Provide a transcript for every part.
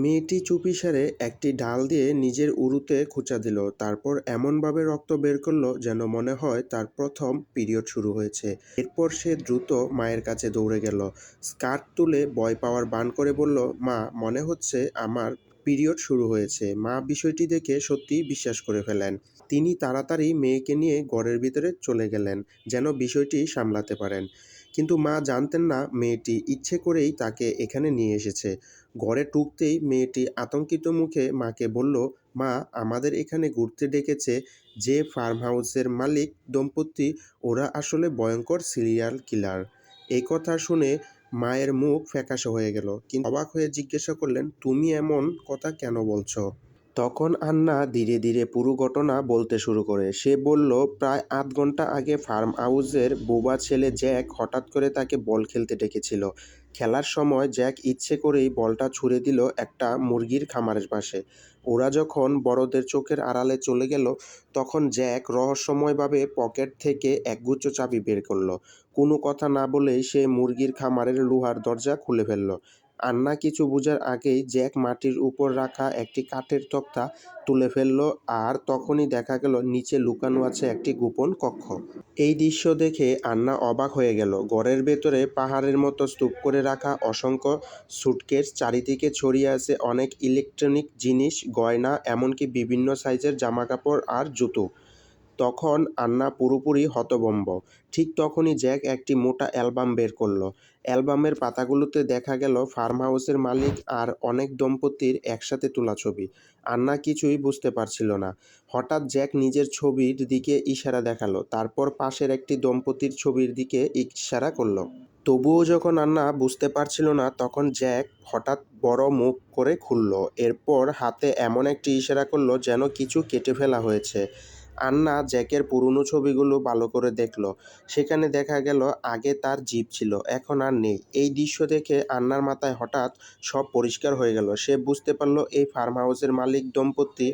মেয়েটি চুপিসারে একটি ডাল দিয়ে নিজের উরুতে খোঁচা দিল, তারপর এমনভাবে রক্ত বের করলো যেন মনে হয় তার প্রথম পিরিয়ড শুরু হয়েছে। এরপর সে দ্রুত মায়ের কাছে দৌড়ে গেল, স্কার্ট তুলে ভয় পাওয়ার ভান করে বলল, মা, মনে হচ্ছে আমার পিরিয়ড শুরু হয়েছে। মা বিষয়টি দেখে সত্যিই বিশ্বাস করে ফেলেন। তিনি তাড়াতাড়ি মেয়েকে নিয়ে ঘরের ভিতরে চলে গেলেন, যেন বিষয়টি সামলাতে পারেন। কিন্তু মা জানতেন না মেয়েটি ইচ্ছে করেই তাকে এখানে নিয়ে এসেছে। ঘরে ঢুকতেই মেয়েটি আতঙ্কিত মুখে মাকে বলল, মা, আমাদের এখানে ঘুরতে ডেকেছে যে ফার্ম হাউসের মালিক দম্পতি, ওরা আসলে ভয়ঙ্কর সিরিয়াল কিলার। এই কথা শুনে মায়ের মুখ ফ্যাকাশে হয়ে গেল, কিন্তু অবাক হয়ে জিজ্ঞাসা করলেন, তুমি এমন কথা কেন বলছো? তখন আন্না ধীরে ধীরে পুরো ঘটনা বলতে শুরু করে। সে বলল, প্রায় আধ ঘন্টা আগে ফার্ম হাউসের বোবা ছেলে জ্যাক হঠাৎ করে তাকে বল খেলতে ডেকেছিল। খেলার সময় জ্যাক ইচ্ছে করেই বলটা ছুঁড়ে দিল একটা মুরগির খামারের পাশে। ওরা যখন বড়দের চোখের আড়ালে চলে গেল, তখন জ্যাক রহস্যময়ভাবে পকেট থেকে একগুচ্ছ চাবি বের করলো। কোনো কথা না বলেই সে মুরগির খামারের লোহার দরজা খুলে ফেলল। আন্না কিছু বোঝার আগেই জ্যাক মাটির উপর রাখা একটি কাঠের তক্তা তুলে ফেলল, আর তখনই দেখা গেল নিচে লুকানো আছে একটি গোপন কক্ষ। এই দৃশ্য দেখে আন্না অবাক হয়ে গেল। ঘরের ভেতরে পাহাড়ের মতো স্তূপ করে রাখা অসংখ্য সুটকেস, চারিদিকে ছড়িয়ে আছে অনেক ইলেকট্রনিক জিনিস, গয়না, এমনকি বিভিন্ন সাইজের জামাকাপড় আর জুতো। তখন আন্না পুরোপুরি হতভম্ব। ঠিক তখনই জ্যাক একটি মোটা অ্যালবাম বের করলো। অ্যালবামের পাতাগুলোতে দেখা গেল ফার্ম হাউসের মালিক আর অনেক দম্পতির একসাথে তোলা ছবি। আন্না কিছুই বুঝতে পারছিল না। হঠাৎ জ্যাক নিজের ছবির দিকে ইশারা দেখালো, তারপর পাশের একটি দম্পতির ছবির দিকে ইশারা করলো। তবুও যখন আন্না বুঝতে পারছিল না, তখন জ্যাক হঠাৎ বড় মুখ করে খুলল। এরপর হাতে এমন একটি ইশারা করলো যেন কিছু কেটে ফেলা হয়েছে। আন্না জ্যাকের পুরনো ছবিগুলো ভালো করে দেখল। সেখানে দেখা গেল আগে তার জিভ ছিল, এখন আর নেই। এই দৃশ্য দেখে আন্নার মাথায় হঠাৎ সব পরিষ্কার হয়ে গেল। সে বুঝতে পারল এই ফার্ম হাউসের মালিক দম্পতি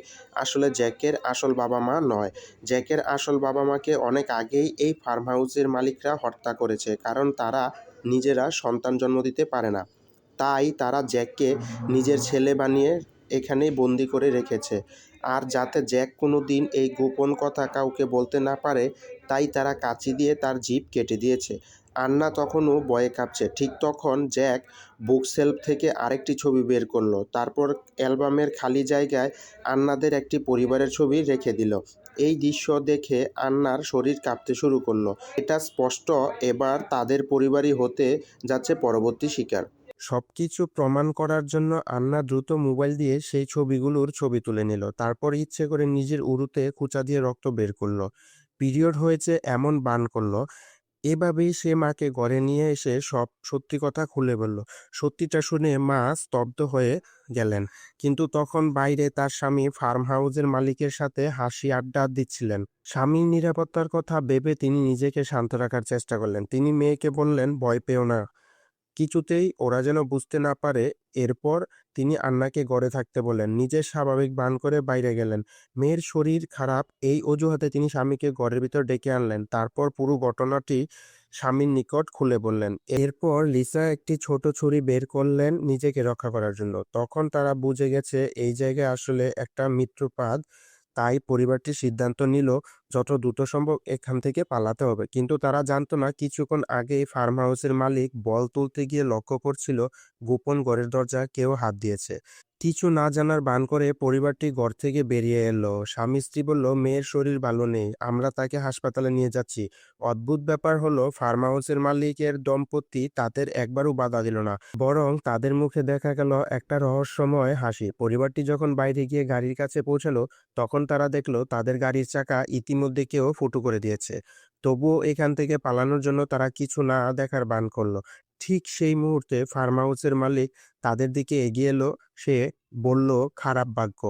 আসলে জ্যাকের আসল বাবা মা নয়। জ্যাকের আসল বাবা মাকে অনেক আগেই এই ফার্ম হাউসের মালিকরা হত্যা করেছে, কারণ তারা নিজেরা সন্তান জন্ম দিতে পারে না। তাই তারা জ্যাককে নিজের ছেলে বানিয়ে এখানেই বন্দি করে রেখেছে। আর যাতে জ্যাক কোনো দিন এই গোপন কথা কাউকে বলতে না পারে, তাই তারা কাঁচি দিয়ে তার জিভ কেটে দিয়েছে। আন্না তখনও ভয়ে কাঁপছে। ঠিক তখন জ্যাক বুকশেলফ থেকে আরেকটি ছবি বের করলো। তারপর অ্যালবামের খালি জায়গায় আন্নাদের একটি পরিবারের ছবি রেখে দিল। এই দৃশ্য দেখে আন্নার শরীর কাঁপতে শুরু করলো। এটা স্পষ্ট, এবার তাদের পরিবারই হতে যাচ্ছে পরবর্তী শিকার। সবকিছু প্রমাণ করার জন্য আন্না দ্রুত মোবাইল দিয়ে সেই ছবিগুলোর ছবি তুলে নিল। তারপর ইচ্ছে করে নিজের উরুতে খোঁচা দিয়ে রক্ত বের করলো। পিরিয়ড হয়েছে এমন ভান করলো। এভাবেই সে মাকে ঘরে নিয়ে এসে সব সত্যি কথা খুলে বলল। সত্যিটা শুনে মা স্তব্ধ হয়ে গেলেন। কিন্তু তখন বাইরে তার স্বামী ফার্ম হাউসের মালিকের সাথে হাসি আড্ডা দিচ্ছিলেন। স্বামীর নিরাপত্তার কথা ভেবে তিনি নিজেকে শান্ত রাখার চেষ্টা করলেন। তিনি মেয়েকে বললেন, ভয় পেও না, কিছুতেই ওরা যেন বুঝতে না পারে। এরপর তিনি আন্নাকে ঘরে থাকতে বললেন, নিজের স্বাভাবিক ভান করে বাইরে গেলেন। মেয়ের শরীর খারাপ এই অজুহাতে তিনি স্বামীকে ঘরের ভিতর ডেকে আনলেন। তারপর পুরো ঘটনাটি স্বামীর নিকট খুলে বললেন। এরপর লিসা একটি ছোট ছুরি বের করলেন নিজেকে রক্ষা করার জন্য। তখন তারা বুঝে গেছে এই জায়গায় আসলে একটা মৃত্যুপাত। তাই পরিবারটি সিদ্ধান্ত নিল যত দ্রুত সম্ভব এখান থেকে পালাতে হবে। কিন্তু তারা জানতো না কিছুক্ষণ আগেই ফার্ম হাউসের মালিক বল তুলতে গিয়ে লক্ষ্য করছিল গোপন ঘরের দরজা কেউ হাত দিয়েছে। কিছু না জানার ভান করে পরিবারটি ঘর থেকে বেরিয়ে এলো। স্বামী স্ত্রী বলল, মেয়ের শরীর ভালো নেই, আমরা তাকে হাসপাতালে নিয়ে যাচ্ছি। অদ্ভুত ব্যাপার হলো ফার্ম হাউসের মালিকের দম্পতি তাদের একবারও বাধা দিল না, বরং তাদের মুখে দেখা গেল একটা রহস্যময় হাসি। পরিবারটি যখন বাইরে গিয়ে গাড়ির কাছে পৌঁছালো, তখন তারা দেখলো তাদের গাড়ির চাকা ইতিমধ্যে কেউ ফুটো করে দিয়েছে। তবুও এখান থেকে পালানোর জন্য তারা কিছু না দেখার ভান করলো। ঠিক সেই মুহূর্তে ফার্ম হাউসের মালিক তাদের দিকে এগিয়ে এলো। সে বলল, খারাপ ভাগ্য,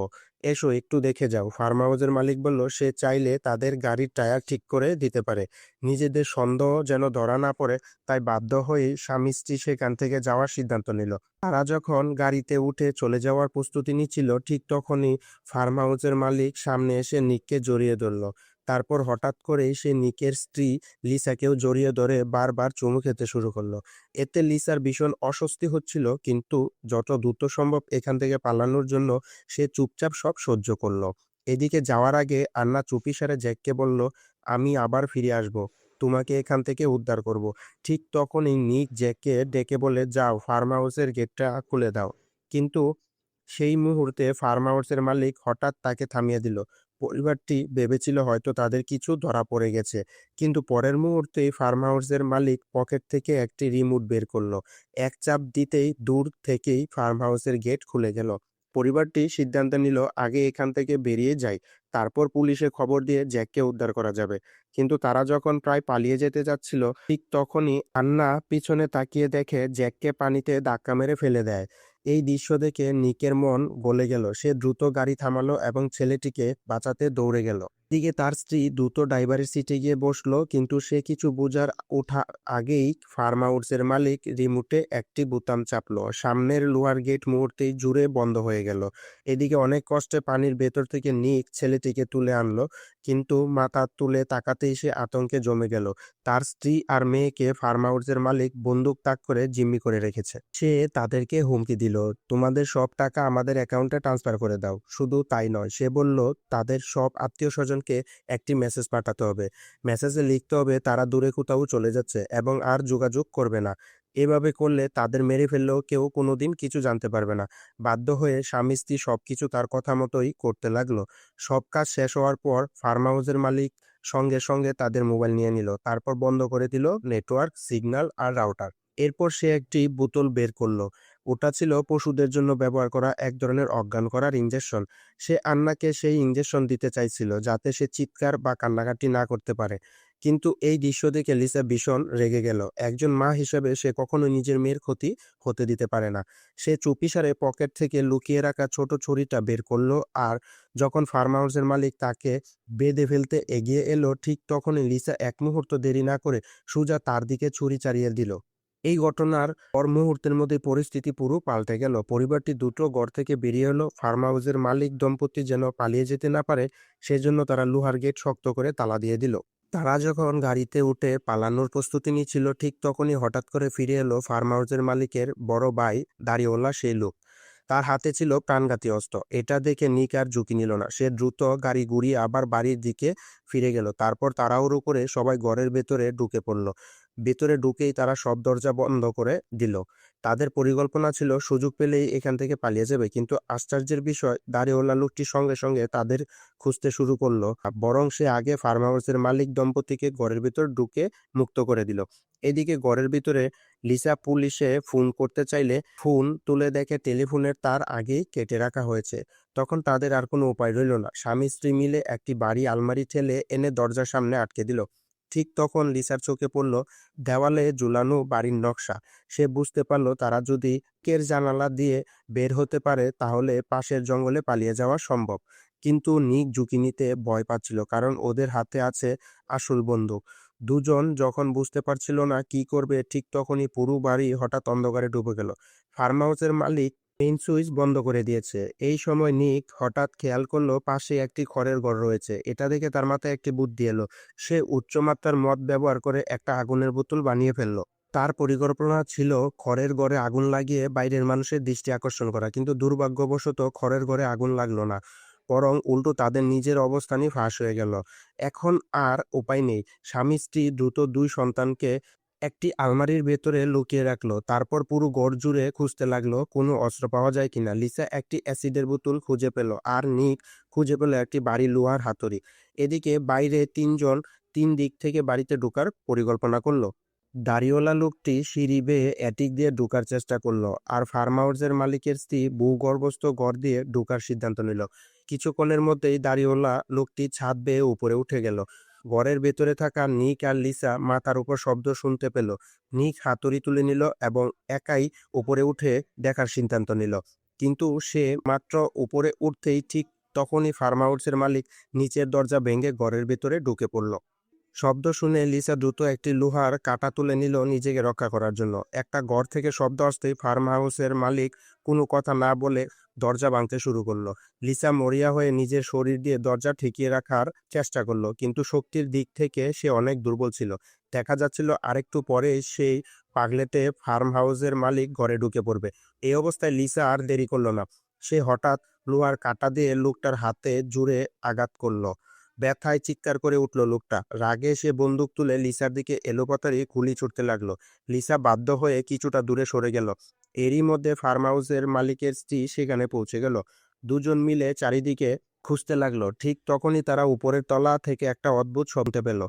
এসো একটু দেখে যাও। ফার্ম হাউসের মালিক বলল সে চাইলে তাদের গাড়ির টায়ার ঠিক করে দিতে পারে। নিজেদের সন্দেহ যেন ধরা না পড়ে, তাই বাধ্য হয়ে স্বামী স্ত্রী সেখান থেকে যাওয়ার সিদ্ধান্ত নিল। তারা যখন গাড়িতে উঠে চলে যাওয়ার প্রস্তুতি নিচ্ছিল, ঠিক তখনই ফার্ম হাউসের মালিক সামনে এসে নিককে জড়িয়ে ধরল। তারপর হঠাৎ করেই সে নিকের স্ত্রী লিসাকেও জড়িয়ে ধরে বারবার চুমু খেতে শুরু করলো। এতে লিসার ভীষণ অস্বস্তি হচ্ছিল, কিন্তু যত দ্রুত সম্ভব এখান থেকে পালানোর জন্য সে চুপচাপ সব সহ্য করলো। এদিকে যাওয়ার আগে আন্না চুপিসারে জ্যাককে বলল, আমি আবার ফিরে আসব, তোমাকে এখান থেকে উদ্ধার করব। ঠিক তখনই নিক জ্যাককে ডেকে বলে, যাও ফার্ম হাউসের গেটটা খুলে দাও। কিন্তু সেই মুহূর্তে ফার্ম হাউসের মালিক হঠাৎ তাকে থামিয়ে দিল। পরিবারটি ভেবেছিল হয়তো তাদের কিছু ধরা পড়ে গেছে, কিন্তু পরের মুহূর্তেই ফার্ম হাউসের মালিক পকেট থেকে একটি রিমোট বের করলো। এক চাপ দিতেই দূর থেকেই ফার্ম হাউসের গেট খুলে গেল। পরিবারটি সিদ্ধান্ত নিল আগে এখান থেকে বেরিয়ে যায়, তারপর পুলিশে খবর দিয়ে জ্যাককে উদ্ধার করা যাবে। কিন্তু তারা যখন প্রায় পালিয়ে যেতে যাচ্ছিল, ঠিক তখনই আন্না পিছনে তাকিয়ে দেখে জ্যাককে পানিতে ধাক্কা মেরে ফেলে দেয়। এই দৃশ্য দেখে নিকের মন গলে গেল। সে দ্রুত গাড়ি থামালো এবং ছেলেটিকে বাঁচাতে দৌড়ে গেল। দিকে তার স্ত্রী দ্রুত ড্রাইভারের সিটে গিয়ে বসলো, কিন্তু সে কিছু বোঝার ওঠা আগেই ফার্ম হাউসের মালিক রিমোটে একটি বোতাম চাপলো। সামনের লোহার গেট মুহূর্তেই জুড়ে বন্ধ হয়ে গেল। এদিকে অনেক কষ্টে পানির ভেতর থেকে নিক ছেলেটিকে তুলে আনলো, কিন্তু মাথা তুলে তাকাতেই সে আতঙ্কে জমে গেল। তার স্ত্রী আর মেয়েকে ফার্ম হাউসের মালিক বন্দুক তাক করে জিম্মি করে রেখেছে। সে তাদেরকে হুমকি দিল, তোমাদের সব টাকা আমাদের অ্যাকাউন্টে ট্রান্সফার করে দাও। শুধু তাই নয়, সে বলল তাদের সব আত্মীয় স্বজনকে একটি মেসেজ পাঠাতে হবে। মেসেজে লিখতে হবে তারা দূরে কোথাও চলে যাচ্ছে এবং আর যোগাযোগ করবে না। এভাবে করলে তাদের মেরে ফেললেও কেউ কোনোদিন কিছু জানতে পারবে না। বাধ্য হয়ে স্বামী স্ত্রী সবকিছু তার কথা মতোই করতে লাগলো। সব কাজ শেষ হওয়ার পর ফার্ম হাউসের মালিক সঙ্গে সঙ্গে তাদের মোবাইল নিয়ে নিল, তারপর বন্ধ করে দিল নেটওয়ার্ক, সিগন্যাল আর রাউটার। এরপর সে একটি বোতল বের করলো। ওটা ছিল পশুদের জন্য ব্যবহার করা এক ধরনের অজ্ঞান করার ইনজেকশন। সে আন্নাকে সেই ইনজেকশন দিতে চাইছিল, যাতে সে চিৎকার বা কান্নাকাটি না করতে পারে। কিন্তু এই দৃশ্য দেখে লিসা ভীষণ রেগে গেল। একজন মা হিসেবে সে কখনো নিজের মেয়ের ক্ষতি হতে দিতে পারে না। সে চুপিসারে পকেট থেকে লুকিয়ে রাখা ছোট ছুরিটা বের করলো, আর যখন ফার্ম হাউসের মালিক তাকে বেঁধে ফেলতে এগিয়ে এলো, ঠিক তখনই লিসা এক মুহূর্ত দেরি না করে সোজা তার দিকে ছুরি চালিয়ে দিল। এই ঘটনার পর মুহূর্তের মধ্যে পরিস্থিতি পুরো পাল্টে গেল। পরিবারটি দ্রুত ঘর থেকে বেরিয়ে এলো। ফার্ম হাউসের মালিক দম্পতি যেন পালিয়ে যেতে না পারে, সেজন্য তারা লোহার গেট শক্ত করে তালা দিয়ে দিল। তারা যখন গাড়িতে উঠে পালানোর প্রস্তুতি নিচ্ছিল, ঠিক তখনই হঠাৎ করে ফিরে এলো ফার্ম হাউসের মালিকের বড় ভাই, দাড়িওয়ালা সেই লোক। তার হাতে ছিল প্রাণঘাতী অস্ত্র। এটা দেখে নিক আর ঝুঁকি নিল না। সে দ্রুত গাড়ি ঘুরিয়ে আবার বাড়ির দিকে ফিরে গেল। তারপর তাড়াহুড়ো করে সবাই ঘরের ভেতরে ঢুকে পড়ল। ভেতরে ঢুকেই তারা সব দরজা বন্ধ করে দিল। তাদের পরিকল্পনা ছিল সুযোগ পেলেই এখান থেকে পালিয়ে যাবে, কিন্তু আশ্চর্যের বিষয়, দাড়িওয়ালা লোকটি সঙ্গে সঙ্গে তাদের খুঁজতে শুরু করলো। বরং সে আগে ফার্ম হাউসের মালিক দম্পতিকে ঘরের ভিতর ঢুকে মুক্ত করে দিল। এদিকে ঘরের ভিতরে লিসা পুলিশে ফোন করতে চাইলে ফোন তুলে দেখে টেলিফোনের তার আগেই কেটে রাখা হয়েছে। তখন তাদের আর কোনো উপায় রইল না। স্বামী স্ত্রী মিলে একটি বাড়ি আলমারি ঠেলে এনে দরজার সামনে আটকে দিল। ঠিক তখন লিসার চোখে পড়ল দেওয়ালে ঝুলানো বাড়ির নকশা। সে বুঝতে পারল তারা যদি কের জানালা দিয়ে বের হতে পারে, তাহলে পাশের জঙ্গলে পালিয়ে যাওয়া সম্ভব। কিন্তু নিক ঝুঁকি নিতে ভয় পাচ্ছিল, কারণ ওদের হাতে আছে আসল বন্দুক। দুজন যখন বুঝতে পারছিল না কি করবে, ঠিক তখনই পুরো বাড়ি হঠাৎ অন্ধকারে ডুবে গেল। ফার্ম হাউসের মালিক মেইন সুইচ বন্ধ করে দিয়েছে। এই সময় নিক হঠাৎ খেয়াল করলো পাশে একটি খড়ের ঘর রয়েছে। এটা দেখে তার মাথায় একটি বুদ্ধি এলো। সে উচ্চমাত্রার মদ ব্যবহার করে একটা আগুনের বোতল বানিয়ে ফেললো। তার পরিকল্পনা ছিল খড়ের ঘরে আগুন লাগিয়ে বাইরের মানুষের দৃষ্টি আকর্ষণ করা, কিন্তু দুর্ভাগ্যবশত খড়ের ঘরে আগুন লাগলো না, বরং উল্টো তাদের নিজের অবস্থানই ফাঁস হয়ে গেল। এখন আর উপায় নেই। স্বামী স্ত্রী দ্রুত দুই সন্তানকে একটি আলমারির ভেতরে লুকিয়ে রাখলো। তারপর পুরো ঘর জুড়ে খুঁজতে লাগলো কোনো অস্ত্র পাওয়া যায় কিনা। লিসা একটি অ্যাসিডের বোতল খুঁজে পেল, আর নিক খুঁজে পেল একটি বাড়ি লোহার হাতুড়ি। এদিকে বাইরে তিনজন তিন দিক থেকে বাড়িতে ঢোকার পরিকল্পনা করলো। দাড়িওয়ালা লোকটি সিঁড়ি বেয়ে অ্যাটিক দিয়ে ঢোকার চেষ্টা করলো, আর ফার্ম হাউসের মালিকের স্ত্রী ভূগর্ভস্থ ঘর দিয়ে ঢোকার সিদ্ধান্ত নিল। কিছুক্ষণের মধ্যেই দাড়িওয়ালা লোকটি ছাদ বেয়ে উপরে উঠে গেল। ঘরের ভেতরে থাকা নিক আর লিসা মাথার উপর শব্দ শুনতে পেল। নিক হাতুড়ি তুলে নিল এবং একাই উপরে উঠে দেখার সিদ্ধান্ত নিল। কিন্তু সে মাত্র উপরে উঠতেই ঠিক তখনই ফার্ম হাউসের মালিক নিচের দরজা ভেঙে ঘরের ভেতরে ঢুকে পড়ল। শব্দ শুনে লিসা দ্রুত একটি লোহার কাঁটা তুলে নিল নিজেকে রক্ষা করার জন্য। একটা ঘর থেকে শব্দ আসতেই ফার্ম হাউসের মালিক কোনো কথা না বলে দরজা ভাঙতে শুরু করলো। লিসা মরিয়া হয়ে নিজের শরীর দিয়ে দরজা ঠেকিয়ে রাখার চেষ্টা করলো, কিন্তু শক্তির দিক থেকে সে অনেক দুর্বল ছিল। দেখা যাচ্ছিল আরেকটু পরে সেই পাগলেটে ফার্ম হাউসের মালিক ঘরে ঢুকে পড়বে। এই অবস্থায় লিসা আর দেরি করলো না। সে হঠাৎ লোহার কাঁটা দিয়ে লোকটার হাতে জুড়ে আঘাত করলো। ব্যথায় চিৎকার করে উঠল লোকটা। রাগে সে বন্দুক তুলে লিসার দিকে এলোপাতাড়ি গুলি ছুটতে লাগলো। লিসা বাধ্য হয়ে কিছুটা দূরে সরে গেল। এরই মধ্যে ফার্ম হাউসের মালিকের স্ত্রী সেখানে পৌঁছে গেল। দুজন মিলে চারিদিকে খুঁজতে লাগলো। ঠিক তখনই তারা উপরের তলা থেকে একটা অদ্ভুত শব্দ পেল।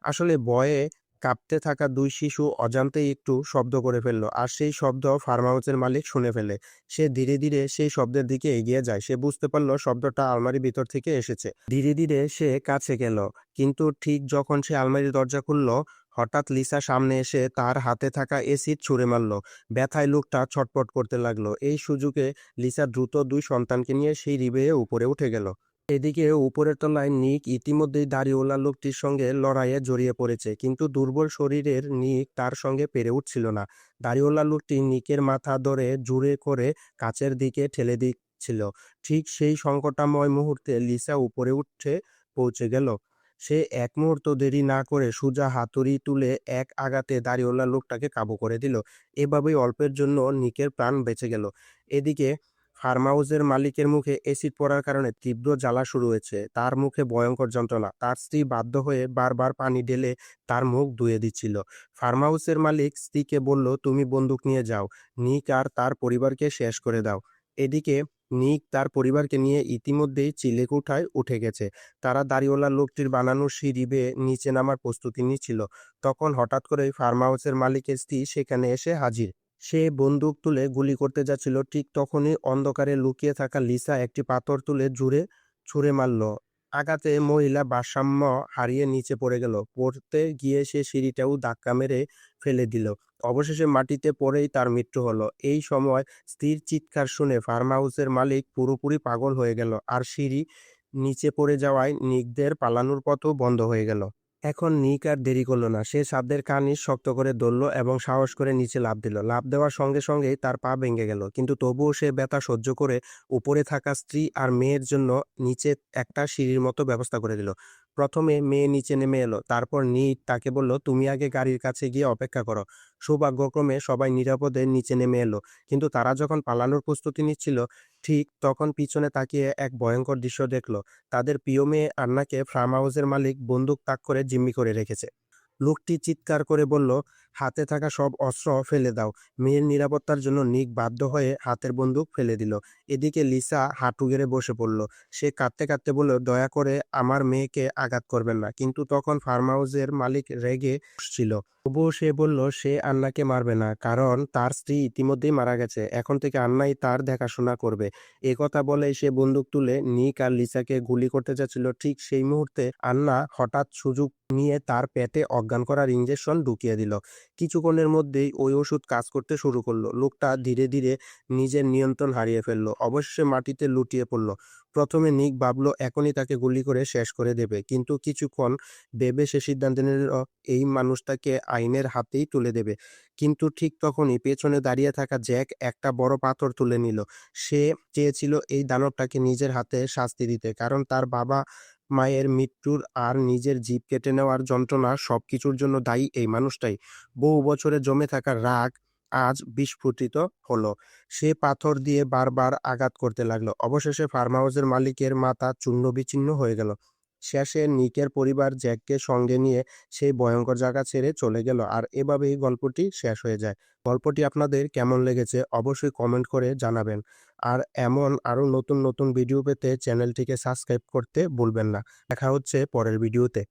আসলে ভয়ে কাঁপতে থাকা দুই শিশু অজান্তেই একটু শব্দ করে ফেললো, আর সেই শব্দ ফার্ম হাউসের মালিক শুনে ফেলে। সে ধীরে ধীরে সেই শব্দের দিকে এগিয়ে যায়। সে বুঝতে পারলো শব্দটা আলমারির ভিতর থেকে এসেছে। ধীরে ধীরে সে কাছে গেল, কিন্তু ঠিক যখন সে আলমারির দরজা খুলল, হঠাৎ লিসা সামনে এসে তার হাতে থাকা এসিড ছুঁড়ে মারল। ব্যথায় লোকটা ছটফট করতে লাগলো। এই সুযোগে লিসা দ্রুত দুই সন্তানকে নিয়ে সিঁড়ি বেয়ে উপরে উঠে গেল। এদিকে উপরের তলায় নিক ইতিমধ্যেই দাড়িওয়ালা লোকটির সঙ্গে লড়াইয়ে জড়িয়ে পড়েছে, কিন্তু দুর্বল শরীরের নিক তার সঙ্গে পেরে উঠছিল না। দাড়িওয়ালা লোকটি নিকের মাথা ধরে জোরে করে কাছের দিকে ঠেলে দিচ্ছিল। ঠিক সেই সংকটাময় মুহূর্তে লিসা উপরে উঠে পৌঁছে গেল। সে এক মুহূর্ত দেরি না করে সোজা হাতুড়ি তুলে এক আঘাতে দাড়িওয়ালা লোকটাকে কাবু করে দিল। এভাবেই অল্পের জন্য নিকের প্রাণ বেঁচে গেল। এদিকে ফার্ম হাউসের মালিকের মুখে এসিড পড়ার কারণে তীব্র জ্বালা শুরু হয়েছে। তার মুখে ভয়ঙ্কর যন্ত্রণা। তার স্ত্রী বাধ্য হয়ে বারবার পানি ঢেলে তার মুখ ধুয়ে দিচ্ছিল। ফার্ম হাউসের মালিক স্ত্রীকে বলল, তুমি বন্দুক নিয়ে যাও, নিক আর তার পরিবারকে শেষ করে দাও। এদিকে নিক তার পরিবারকে নিয়ে ইতিমধ্যেই চিলেকোঠায় উঠে গেছে। তারা দাড়িওয়ালা লোকটির বানানো সিঁড়ি বেয়ে নিচে নামার প্রস্তুতি নিচ্ছিল। তখন হঠাৎ করেই ফার্ম হাউসের মালিকের স্ত্রী সেখানে এসে হাজির। সে বন্দুক তুলে গুলি করতে যাচ্ছিল। ঠিক তখনই অন্ধকারে লুকিয়ে থাকা লিসা একটি পাথর তুলে জুড়ে ছুঁড়ে মারল। আঘাতে মহিলা ভারসাম্য হারিয়ে নিচে পড়ে গেল। পড়তে গিয়ে সে সিঁড়িটাও ধাক্কা মেরে ফেলে দিল। অবশেষে মাটিতে পড়েই তার মৃত্যু হলো। এই সময় স্ত্রীর চিৎকার শুনে ফার্ম হাউসের মালিক পুরোপুরি পাগল হয়ে গেল, আর সিঁড়ি নিচে পড়ে যাওয়ায় নিকদের পালানোর পথও বন্ধ হয়ে গেল। এখন নিক আর দেরি করল না। সে সাপদের কানিজ শক্ত করে ধরল এবং সাহস করে নিচে লাফ দিল। লাফ দেওয়ার সঙ্গে সঙ্গেই তার পা ভেঙে গেল, কিন্তু তবুও সে ব্যথা সহ্য করে উপরে থাকা স্ত্রী আর মেয়ের জন্য নিচে একটা সিঁড়ির মতো ব্যবস্থা করে দিল। প্রথমে মেয়ে নিচে নেমে এলো, তারপর নিক তাকে বলল, তুমি আগে গাড়ির কাছে গিয়ে অপেক্ষা করো। সৌভাগ্যক্রমে সবাই নিরাপদে নিচে নেমে এলো, কিন্তু তারা যখন পালানোর প্রস্তুতি নিচ্ছিল, ঠিক তখন পিছনে তাকিয়ে এক ভয়ঙ্কর দৃশ্য দেখল। তাদের প্রিয় মেয়ে আন্নাকে ফার্ম হাউসের মালিক বন্দুক তাক করে জিম্মি করে রেখেছে। লোকটি চিৎকার করে বলল, হাতে থাকা সব অস্ত্র ফেলে দাও। মেয়ের নিরাপত্তার জন্য নিক বাধ্য হয়ে হাতের বন্দুক ফেলে দিল। এদিকে লিসা হাঁটু গেড়ে বসে পড়ল। সে কাঁদতে কাঁদতে বলল, দয়া করে আমার মেয়েকে আঘাত করবেন না। কিন্তু তখন ফার্ম হাউসের মালিক রেগে ছিল। তবুও সে বলল সে আন্নাকে মারবে না, কারণ তার স্ত্রী ইতিমধ্যেই মারা গেছে। এখন থেকে আন্নাই তার দেখাশোনা করবে। কথা বলেই সে বন্দুক তুলে নিক আর লিসাকে গুলি করতে যাচ্ছিল। ঠিক সেই মুহূর্তে আন্না হঠাৎ সুযোগ নিয়ে তার পেটে অজ্ঞান করার ইঞ্জেকশন ঢুকিয়ে দিল। কিছুক্ষণের মধ্যেই ওই ওষুধ কাজ করতে শুরু করলো। লোকটা ধীরে ধীরে নিজের নিয়ন্ত্রণ হারিয়ে ফেললো। অবশেষে মাটিতে লুটিয়ে পড়লো। প্রথমে নিক ভাবলো এখনই তাকে গুলি করে শেষ করে দেবে, কিন্তু কিছুক্ষণ ভেবে সে সিদ্ধান্ত নিল এই মানুষটাকে আইনের হাতেই তুলে দেবে। কিন্তু ঠিক তখনই পেছনে দাঁড়িয়ে থাকা জ্যাক একটা বড় পাথর তুলে নিল। সে চেয়েছিল এই দানবটাকে নিজের হাতে শাস্তি দিতে, কারণ তার বাবা মায়ের মৃত্যুর আর নিজের জীব কেটে নেওয়ার যন্ত্রণা সবকিছুর জন্য দায়ী এই মানুষটাই। বহু বছরে জমে থাকা রাগ আজ বিস্ফোরিত হলো। সে পাথর দিয়ে বারবার আঘাত করতে লাগলো। অবশেষে ফার্ম হাউসের মালিকের মাথা চূর্ণ বিচূর্ণ হয়ে গেল। শেষে নিকের পরিবার জ্যাককে সঙ্গে নিয়ে সেই ভয়ঙ্কর জায়গা ছেড়ে চলে গেল। আর এভাবেই গল্পটি শেষ হয়ে যায়। গল্পটি আপনাদের কেমন লেগেছে অবশ্যই কমেন্ট করে জানাবেন। আর এমন আরো নতুন নতুন ভিডিও পেতে চ্যানেলটিকে সাবস্ক্রাইব করতে ভুলবেন না। দেখা হচ্ছে পরের ভিডিওতে।